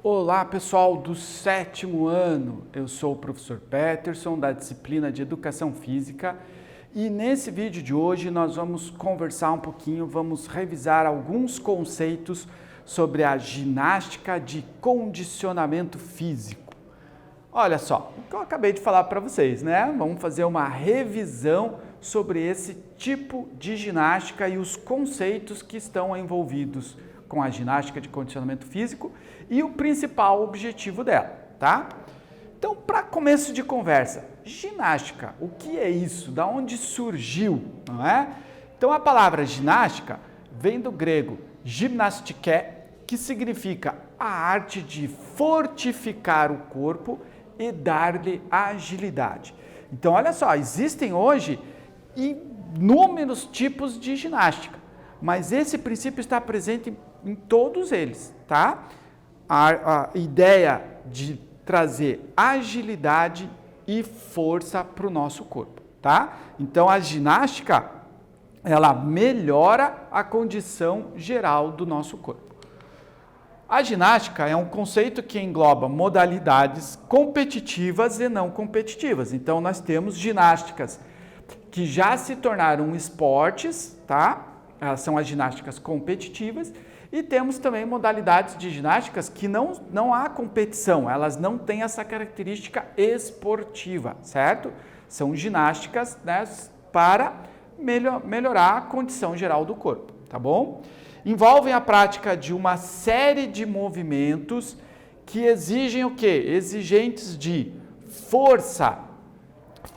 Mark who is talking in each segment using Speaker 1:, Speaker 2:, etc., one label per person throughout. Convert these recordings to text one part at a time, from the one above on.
Speaker 1: Olá pessoal do 7º ano, eu sou o professor Peterson da disciplina de Educação Física e nesse vídeo de hoje nós vamos conversar um pouquinho, vamos revisar alguns conceitos sobre a ginástica de condicionamento físico. Olha só, o que eu acabei de falar para vocês, né? Vamos fazer uma revisão sobre esse tipo de ginástica e os conceitos que estão envolvidos com a ginástica de condicionamento físico e o principal objetivo dela, tá? Então, para começo de conversa, ginástica, o que é isso? Da onde surgiu, não é? Então, a palavra ginástica vem do grego gymnastike, que significa a arte de fortificar o corpo e dar-lhe agilidade. Então, olha só, existem hoje inúmeros tipos de ginástica, mas esse princípio está presente em todos eles, tá? A ideia de trazer agilidade e força para o nosso corpo, tá? Então, a ginástica, ela melhora a condição geral do nosso corpo. A ginástica é um conceito que engloba modalidades competitivas e não competitivas. Então, nós temos ginásticas que já se tornaram esportes, tá? Elas são as ginásticas competitivas. E temos também modalidades de ginásticas que não há competição, elas não têm essa característica esportiva, certo? São ginásticas, né, para melhorar a condição geral do corpo, tá bom? Envolvem a prática de uma série de movimentos que exigem o quê? Exigentes de força,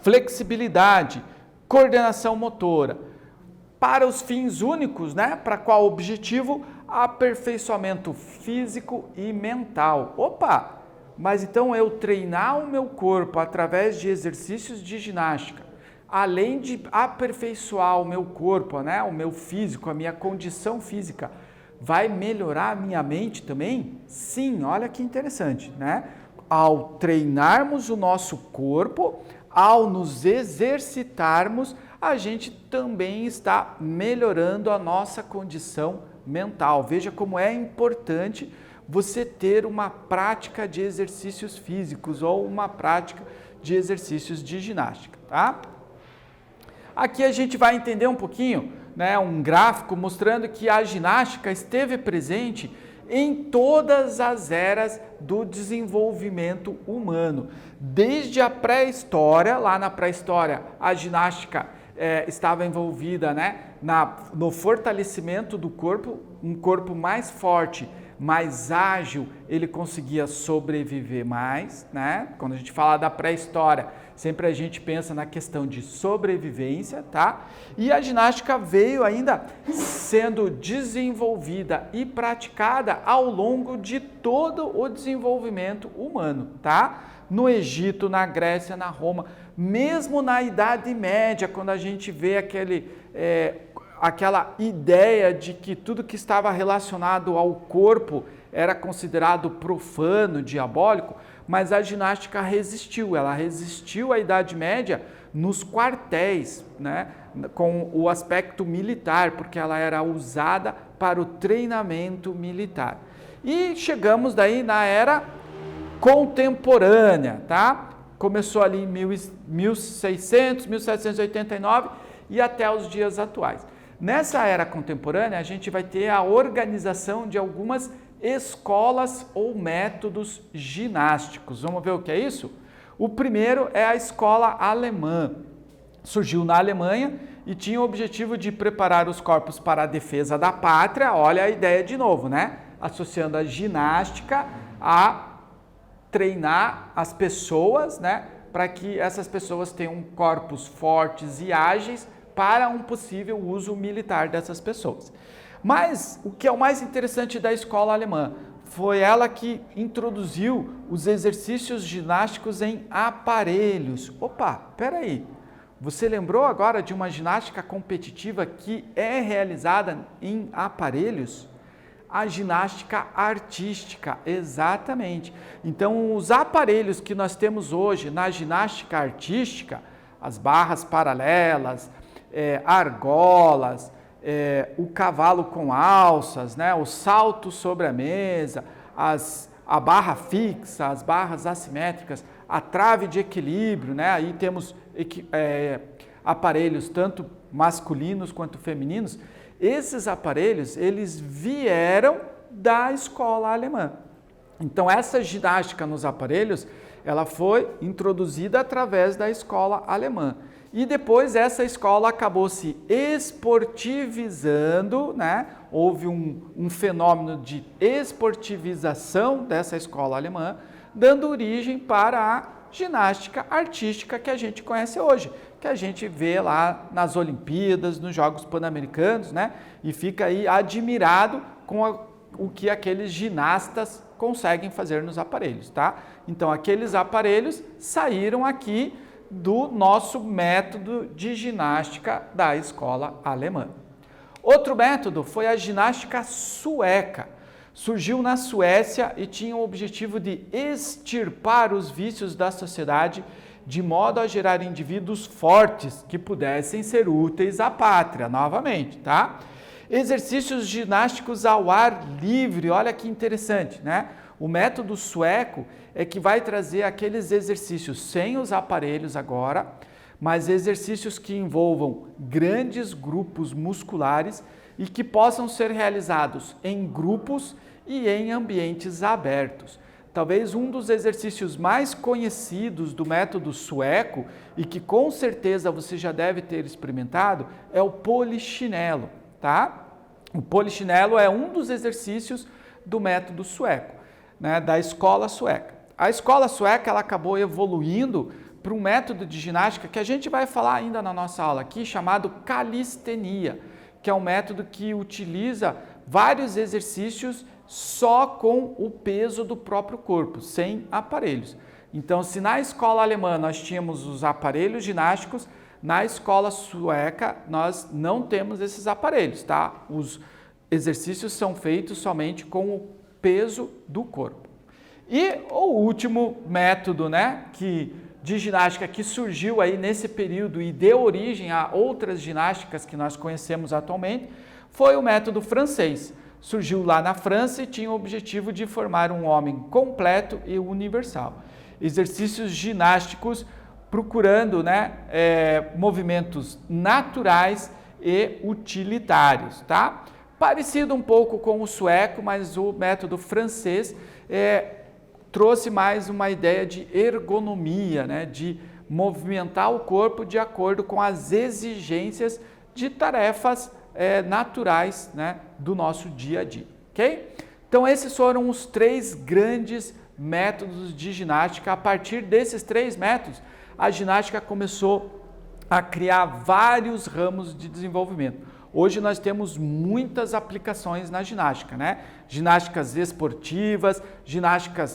Speaker 1: flexibilidade, coordenação motora, para os fins únicos, né? Para qual objetivo? Aperfeiçoamento físico e mental. Opa! Mas então eu treinar o meu corpo através de exercícios de ginástica, além de aperfeiçoar o meu corpo, né? O meu físico, a minha condição física, vai melhorar a minha mente também? Sim, olha que interessante, né? Ao treinarmos o nosso corpo, ao nos exercitarmos, a gente também está melhorando a nossa condição mental. Veja como é importante você ter uma prática de exercícios físicos ou uma prática de exercícios de ginástica, tá? Aqui a gente vai entender um pouquinho, né, um gráfico mostrando que a ginástica esteve presente em todas as eras do desenvolvimento humano. Desde a pré-história, lá na pré-história, a ginástica estava envolvida, né, no fortalecimento do corpo, um corpo mais forte, mais ágil, ele conseguia sobreviver mais, né? Quando a gente fala da pré-história, sempre a gente pensa na questão de sobrevivência, tá? E a ginástica veio ainda sendo desenvolvida e praticada ao longo de todo o desenvolvimento humano, tá? No Egito, na Grécia, na Roma, mesmo na Idade Média, quando a gente vê aquela ideia de que tudo que estava relacionado ao corpo era considerado profano, diabólico, mas a ginástica resistiu, ela resistiu à Idade Média nos quartéis, né, com o aspecto militar, porque ela era usada para o treinamento militar. E chegamos daí na era contemporânea, tá? Começou ali em 1600, 1789 e até os dias atuais. Nessa era contemporânea, a gente vai ter a organização de algumas escolas ou métodos ginásticos. Vamos ver o que é isso? O primeiro é a escola alemã. Surgiu na Alemanha e tinha o objetivo de preparar os corpos para a defesa da pátria. Olha a ideia de novo, né? Associando a ginástica a treinar as pessoas, né? Para que essas pessoas tenham corpos fortes e ágeis para um possível uso militar dessas pessoas. Mas o que é o mais interessante da escola alemã foi ela que introduziu os exercícios ginásticos em aparelhos. Opa, peraí, você lembrou agora de uma ginástica competitiva que é realizada em aparelhos? A ginástica artística, exatamente. Então, os aparelhos que nós temos hoje na ginástica artística, as barras paralelas, argolas, o cavalo com alças, né, o salto sobre a mesa, a barra fixa, as barras assimétricas, a trave de equilíbrio, né? Aí temos aparelhos tanto masculinos quanto femininos. Esses aparelhos, eles vieram da escola alemã. Então, essa ginástica nos aparelhos, ela foi introduzida através da escola alemã. E depois essa escola acabou se esportivizando, né? Houve um fenômeno de esportivização dessa escola alemã, dando origem para a ginástica artística que a gente conhece hoje, que a gente vê lá nas Olimpíadas, nos Jogos Pan-Americanos, né? E fica aí admirado com o que aqueles ginastas conseguem fazer nos aparelhos, tá? Então, aqueles aparelhos saíram aqui do nosso método de ginástica da escola alemã. Outro método foi a ginástica sueca. Surgiu na Suécia e tinha o objetivo de extirpar os vícios da sociedade de modo a gerar indivíduos fortes que pudessem ser úteis à pátria, novamente, tá? Exercícios ginásticos ao ar livre, olha que interessante, né? O método sueco é que vai trazer aqueles exercícios sem os aparelhos agora, mas exercícios que envolvam grandes grupos musculares e que possam ser realizados em grupos e em ambientes abertos. Talvez um dos exercícios mais conhecidos do método sueco e que com certeza você já deve ter experimentado é o polichinelo, tá? O polichinelo é um dos exercícios do método sueco, né, da escola sueca. A escola sueca ela acabou evoluindo para um método de ginástica que a gente vai falar ainda na nossa aula aqui, chamado calistenia, que é um método que utiliza vários exercícios só com o peso do próprio corpo, sem aparelhos. Então, se na escola alemã nós tínhamos os aparelhos ginásticos, na escola sueca nós não temos esses aparelhos, tá? Os exercícios são feitos somente com o peso do corpo. E o último método, né, de ginástica que surgiu aí nesse período e deu origem a outras ginásticas que nós conhecemos atualmente, foi o método francês. Surgiu lá na França e tinha o objetivo de formar um homem completo e universal. Exercícios ginásticos procurando, né, movimentos naturais e utilitários, tá? Parecido um pouco com o sueco, mas o método francês trouxe mais uma ideia de ergonomia, né, de movimentar o corpo de acordo com as exigências de tarefas naturais, né, do nosso dia a dia, ok? Então esses foram os 3 grandes métodos de ginástica. A partir desses 3 métodos, a ginástica começou a criar vários ramos de desenvolvimento. Hoje nós temos muitas aplicações na ginástica, né? Ginásticas esportivas,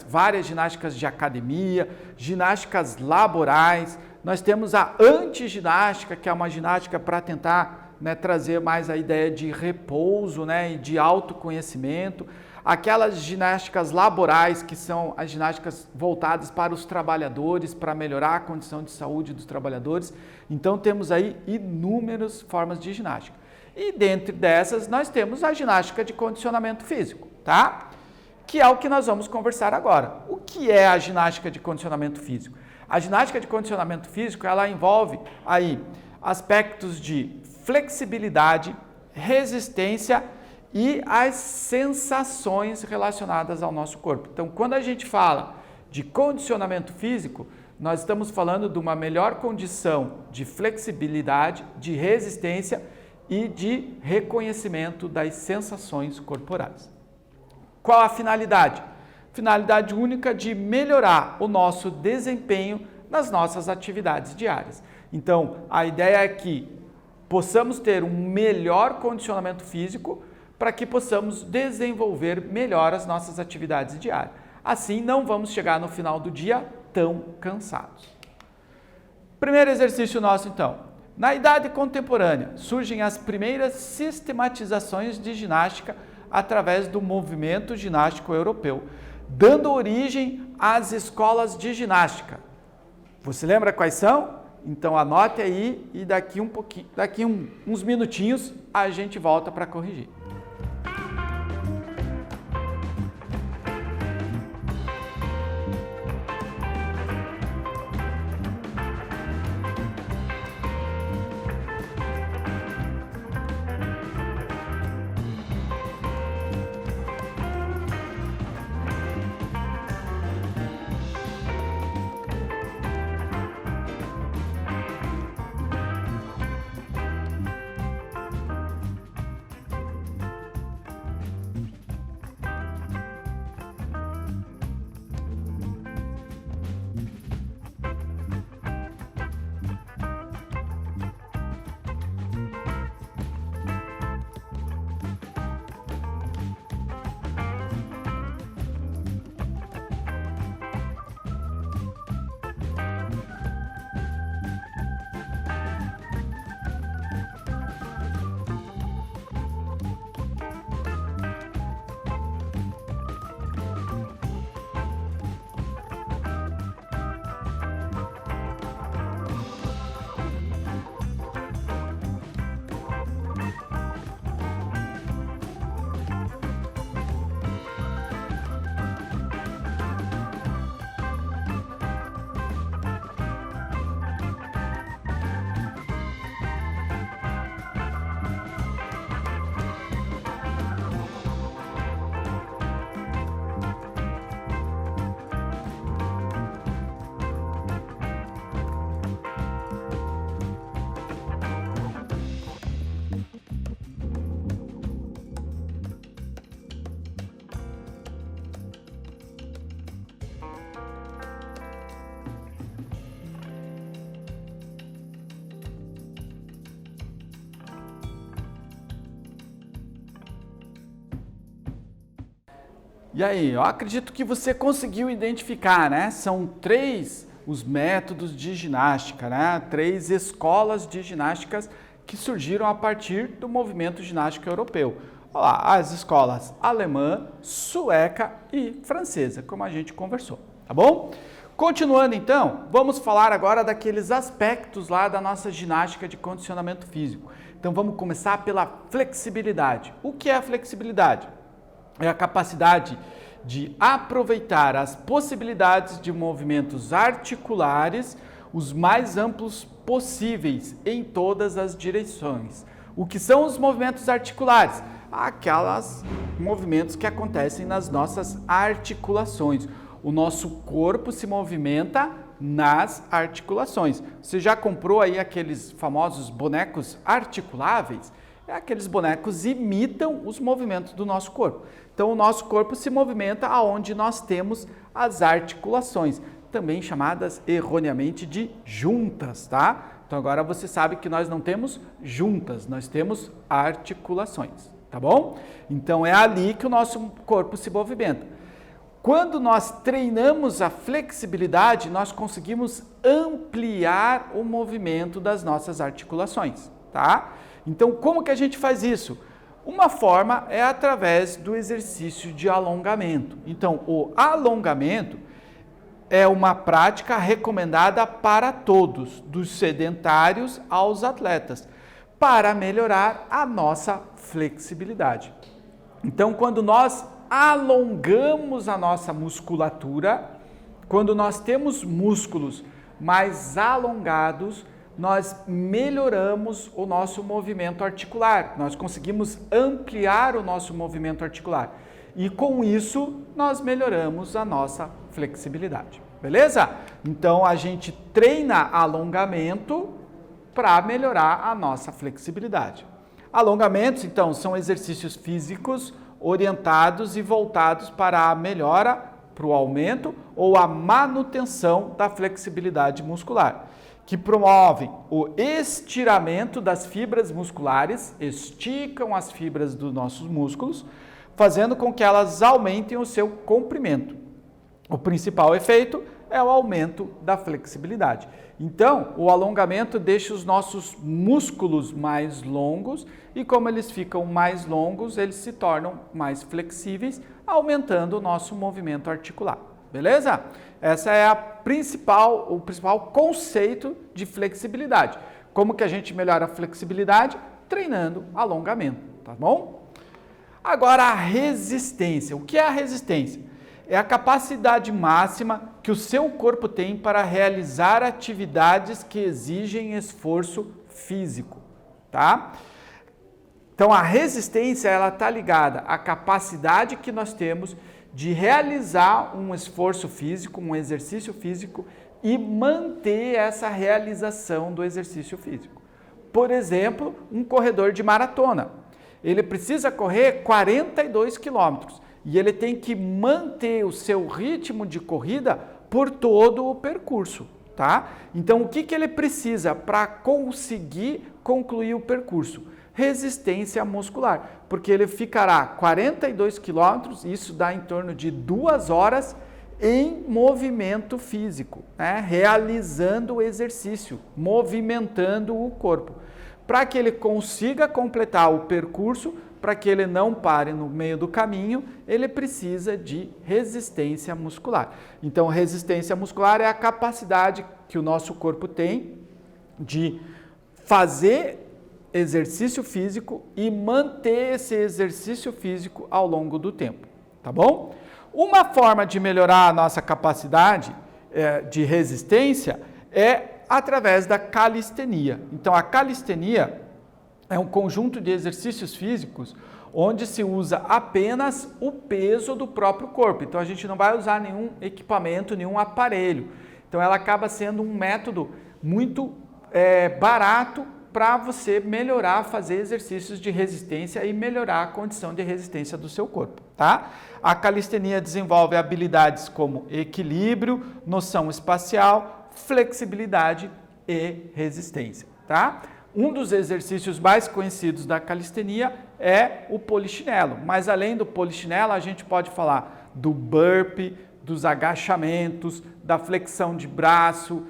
Speaker 1: várias ginásticas de academia, ginásticas laborais. Nós temos a antiginástica, que é uma ginástica para tentar, né, trazer mais a ideia de repouso, né, e de autoconhecimento. Aquelas ginásticas laborais, que são as ginásticas voltadas para os trabalhadores, para melhorar a condição de saúde dos trabalhadores. Então temos aí inúmeras formas de ginástica. E dentre dessas nós temos a ginástica de condicionamento físico, tá? Que é o que nós vamos conversar agora. O que é a ginástica de condicionamento físico? A ginástica de condicionamento físico, ela envolve aí aspectos de flexibilidade, resistência e as sensações relacionadas ao nosso corpo. Então, quando a gente fala de condicionamento físico, nós estamos falando de uma melhor condição de flexibilidade, de resistência e de reconhecimento das sensações corporais. Qual a finalidade? Finalidade única de melhorar o nosso desempenho nas nossas atividades diárias. Então, a ideia é que possamos ter um melhor condicionamento físico para que possamos desenvolver melhor as nossas atividades diárias. Assim, não vamos chegar no final do dia tão cansados. Primeiro exercício nosso, então. Na idade contemporânea, surgem as primeiras sistematizações de ginástica através do movimento ginástico europeu, dando origem às escolas de ginástica. Você lembra quais são? Então anote aí e daqui uns minutinhos a gente volta para corrigir. E aí, eu acredito que você conseguiu identificar, né? São 3 os métodos de ginástica, né? 3 escolas de ginásticas que surgiram a partir do movimento ginástico europeu. Olha lá, as escolas alemã, sueca e francesa, como a gente conversou, tá bom? Continuando então, vamos falar agora daqueles aspectos lá da nossa ginástica de condicionamento físico. Então vamos começar pela flexibilidade. O que é a flexibilidade? É a capacidade de aproveitar as possibilidades de movimentos articulares os mais amplos possíveis em todas as direções. O que são os movimentos articulares? Aqueles movimentos que acontecem nas nossas articulações. O nosso corpo se movimenta nas articulações. Você já comprou aí aqueles famosos bonecos articuláveis? Aqueles bonecos imitam os movimentos do nosso corpo. Então, o nosso corpo se movimenta aonde nós temos as articulações, também chamadas erroneamente de juntas, tá? Então, agora você sabe que nós não temos juntas, nós temos articulações, tá bom? Então, é ali que o nosso corpo se movimenta. Quando nós treinamos a flexibilidade, nós conseguimos ampliar o movimento das nossas articulações, tá? Então, como que a gente faz isso? Uma forma é através do exercício de alongamento. Então, o alongamento é uma prática recomendada para todos, dos sedentários aos atletas, para melhorar a nossa flexibilidade. Então, quando nós alongamos a nossa musculatura, quando nós temos músculos mais alongados, nós melhoramos o nosso movimento articular, nós conseguimos ampliar o nosso movimento articular e com isso nós melhoramos a nossa flexibilidade, beleza? Então a gente treina alongamento para melhorar a nossa flexibilidade. Alongamentos, então, são exercícios físicos orientados e voltados para a melhora, para o aumento ou a manutenção da flexibilidade muscular, que promovem o estiramento das fibras musculares, esticam as fibras dos nossos músculos, fazendo com que elas aumentem o seu comprimento. O principal efeito é o aumento da flexibilidade. Então, o alongamento deixa os nossos músculos mais longos e como eles ficam mais longos, eles se tornam mais flexíveis, aumentando o nosso movimento articular. Beleza? Essa é o principal conceito de flexibilidade. Como que a gente melhora a flexibilidade? Treinando alongamento, tá bom? Agora a resistência. O que é a resistência? É a capacidade máxima que o seu corpo tem para realizar atividades que exigem esforço físico, tá? Então a resistência ela está ligada à capacidade que nós temos de realizar um esforço físico, um exercício físico e manter essa realização do exercício físico. Por exemplo, um corredor de maratona. Ele precisa correr 42 quilômetros e ele tem que manter o seu ritmo de corrida por todo o percurso, tá? Então, o que ele precisa para conseguir concluir o percurso? Resistência muscular, porque ele ficará 42 quilômetros, isso dá em torno de 2 horas em movimento físico, né? Realizando o exercício, movimentando o corpo. Para que ele consiga completar o percurso, para que ele não pare no meio do caminho, ele precisa de resistência muscular. Então, resistência muscular é a capacidade que o nosso corpo tem de fazer exercício físico e manter esse exercício físico ao longo do tempo, tá bom? Uma forma de melhorar a nossa capacidade de resistência é através da calistenia. Então, a calistenia é um conjunto de exercícios físicos onde se usa apenas o peso do próprio corpo. Então, a gente não vai usar nenhum equipamento, nenhum aparelho. Então, ela acaba sendo um método muito barato para você melhorar, fazer exercícios de resistência e melhorar a condição de resistência do seu corpo, tá? A calistenia desenvolve habilidades como equilíbrio, noção espacial, flexibilidade e resistência, tá? Um dos exercícios mais conhecidos da calistenia é o polichinelo, mas além do polichinelo a gente pode falar do burpee, dos agachamentos, da flexão de braço,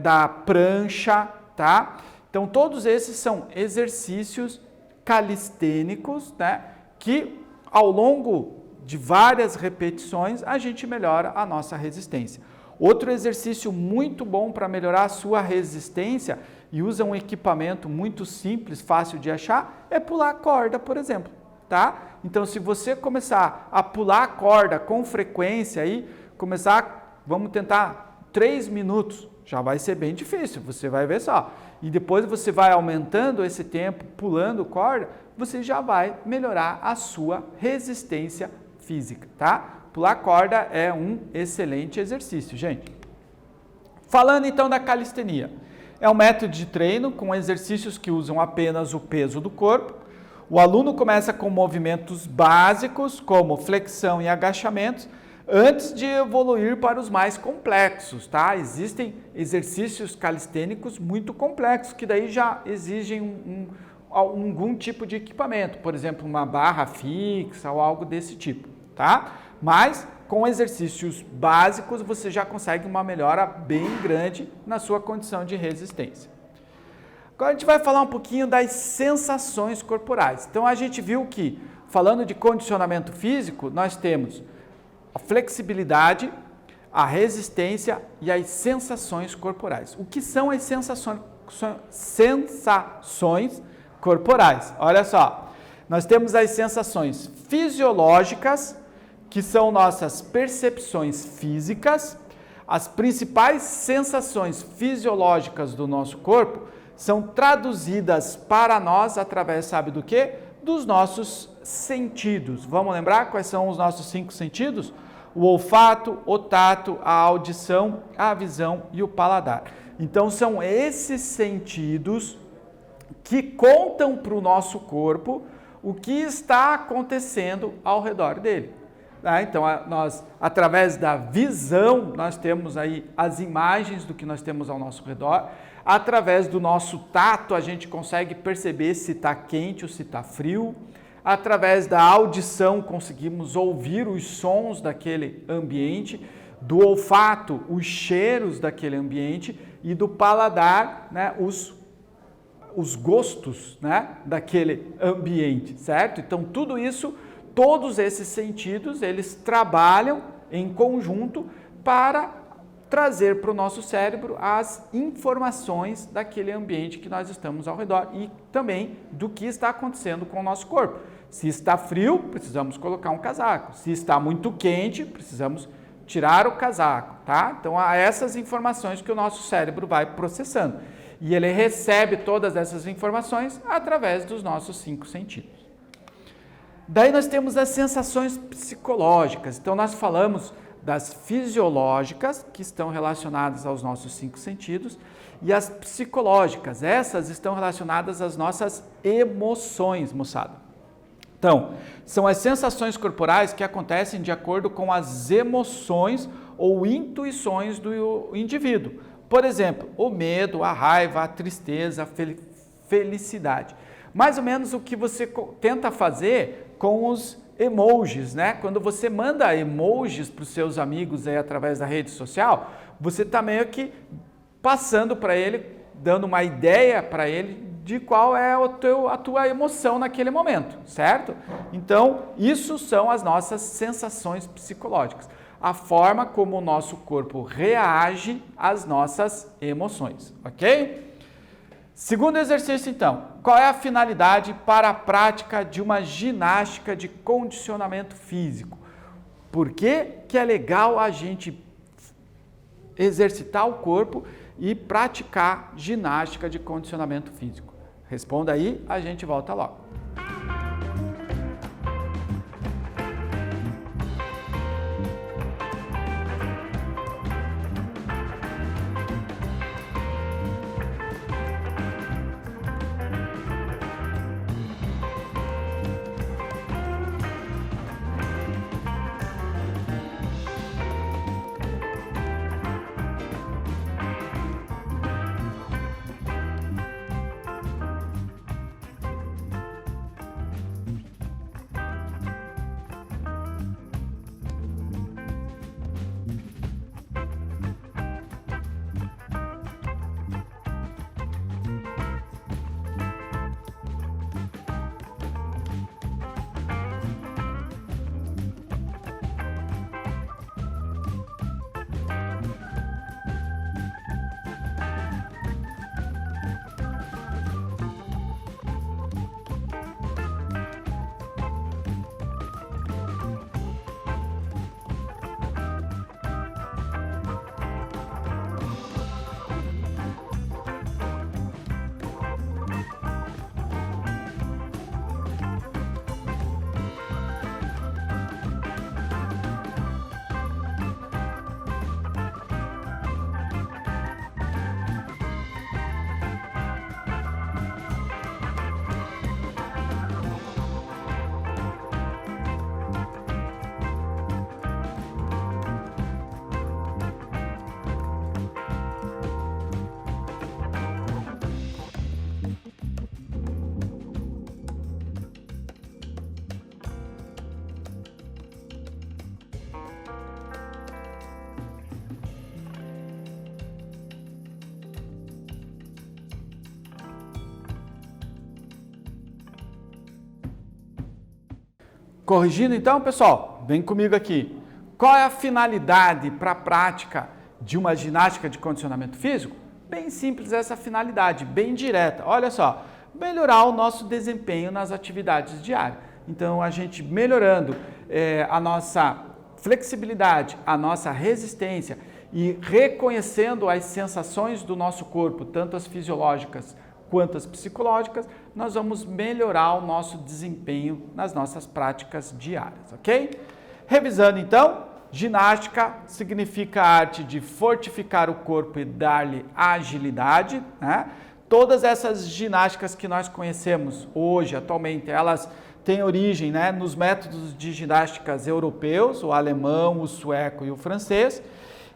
Speaker 1: da prancha, tá? Então, todos esses são exercícios calistênicos, né, que ao longo de várias repetições a gente melhora a nossa resistência. Outro exercício muito bom para melhorar a sua resistência e usa um equipamento muito simples, fácil de achar, é pular corda, por exemplo, tá? Então, se você começar a pular a corda com frequência aí, vamos tentar 3 minutos, já vai ser bem difícil, você vai ver só. E depois você vai aumentando esse tempo, pulando corda, você já vai melhorar a sua resistência física, tá? Pular corda é um excelente exercício, gente. Falando então da calistenia, é um método de treino com exercícios que usam apenas o peso do corpo. O aluno começa com movimentos básicos, como flexão e agachamentos, antes de evoluir para os mais complexos, tá? Existem exercícios calistênicos muito complexos, que daí já exigem algum tipo de equipamento, por exemplo, uma barra fixa ou algo desse tipo, tá? Mas com exercícios básicos você já consegue uma melhora bem grande na sua condição de resistência. Agora a gente vai falar um pouquinho das sensações corporais. Então a gente viu que, falando de condicionamento físico, nós temos a flexibilidade, a resistência e as sensações corporais. O que são as sensações corporais? Olha só, nós temos as sensações fisiológicas, que são nossas percepções físicas. As principais sensações fisiológicas do nosso corpo são traduzidas para nós através, sabe do quê? Dos nossos sentidos. Vamos lembrar quais são os nossos 5 sentidos? O olfato, o tato, a audição, a visão e o paladar. Então são esses sentidos que contam para o nosso corpo o que está acontecendo ao redor dele. Então, nós, através da visão, nós temos aí as imagens do que nós temos ao nosso redor. Através do nosso tato, a gente consegue perceber se está quente ou se está frio. Através da audição, conseguimos ouvir os sons daquele ambiente. Do olfato, os cheiros daquele ambiente. E do paladar, né, os gostos, né, daquele ambiente, certo? Então, tudo isso, todos esses sentidos, eles trabalham em conjunto para trazer para o nosso cérebro as informações daquele ambiente que nós estamos ao redor e também do que está acontecendo com o nosso corpo. Se está frio, precisamos colocar um casaco. Se está muito quente, precisamos tirar o casaco, tá? Então, há essas informações que o nosso cérebro vai processando. E ele recebe todas essas informações através dos nossos 5 sentidos. Daí nós temos as sensações psicológicas. Então, nós falamos das fisiológicas, que estão relacionadas aos nossos 5 sentidos, e as psicológicas. Essas estão relacionadas às nossas emoções, moçada. Então, são as sensações corporais que acontecem de acordo com as emoções ou intuições do indivíduo. Por exemplo, o medo, a raiva, a tristeza, a felicidade. Mais ou menos o que você tenta fazer com os emojis, né? Quando você manda emojis para os seus amigos aí através da rede social, você está meio que passando para ele, dando uma ideia para ele de qual é a tua emoção naquele momento, certo? Então, isso são as nossas sensações psicológicas, a forma como o nosso corpo reage às nossas emoções, ok? Segundo exercício, então, qual é a finalidade para a prática de uma ginástica de condicionamento físico? Por que que é legal a gente exercitar o corpo e praticar ginástica de condicionamento físico? Responda aí, a gente volta logo. Corrigindo então, pessoal, vem comigo aqui. Qual é a finalidade para a prática de uma ginástica de condicionamento físico? Bem simples essa finalidade, bem direta. Olha só, melhorar o nosso desempenho nas atividades diárias. Então, a gente melhorando a nossa flexibilidade, a nossa resistência e reconhecendo as sensações do nosso corpo, tanto as fisiológicas quanto as psicológicas, nós vamos melhorar o nosso desempenho nas nossas práticas diárias, ok? Revisando então, ginástica significa a arte de fortificar o corpo e dar-lhe agilidade, né? Todas essas ginásticas que nós conhecemos hoje, atualmente, elas têm origem, né, nos métodos de ginásticas europeus, o alemão, o sueco e o francês.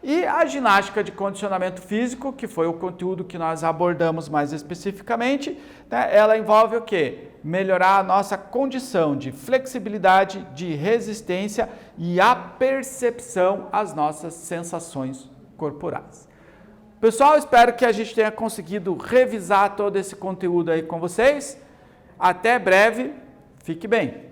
Speaker 1: E a ginástica de condicionamento físico, que foi o conteúdo que nós abordamos mais especificamente, né, ela envolve o quê? Melhorar a nossa condição de flexibilidade, de resistência e a percepção às nossas sensações corporais. Pessoal, espero que a gente tenha conseguido revisar todo esse conteúdo aí com vocês. Até breve, fique bem!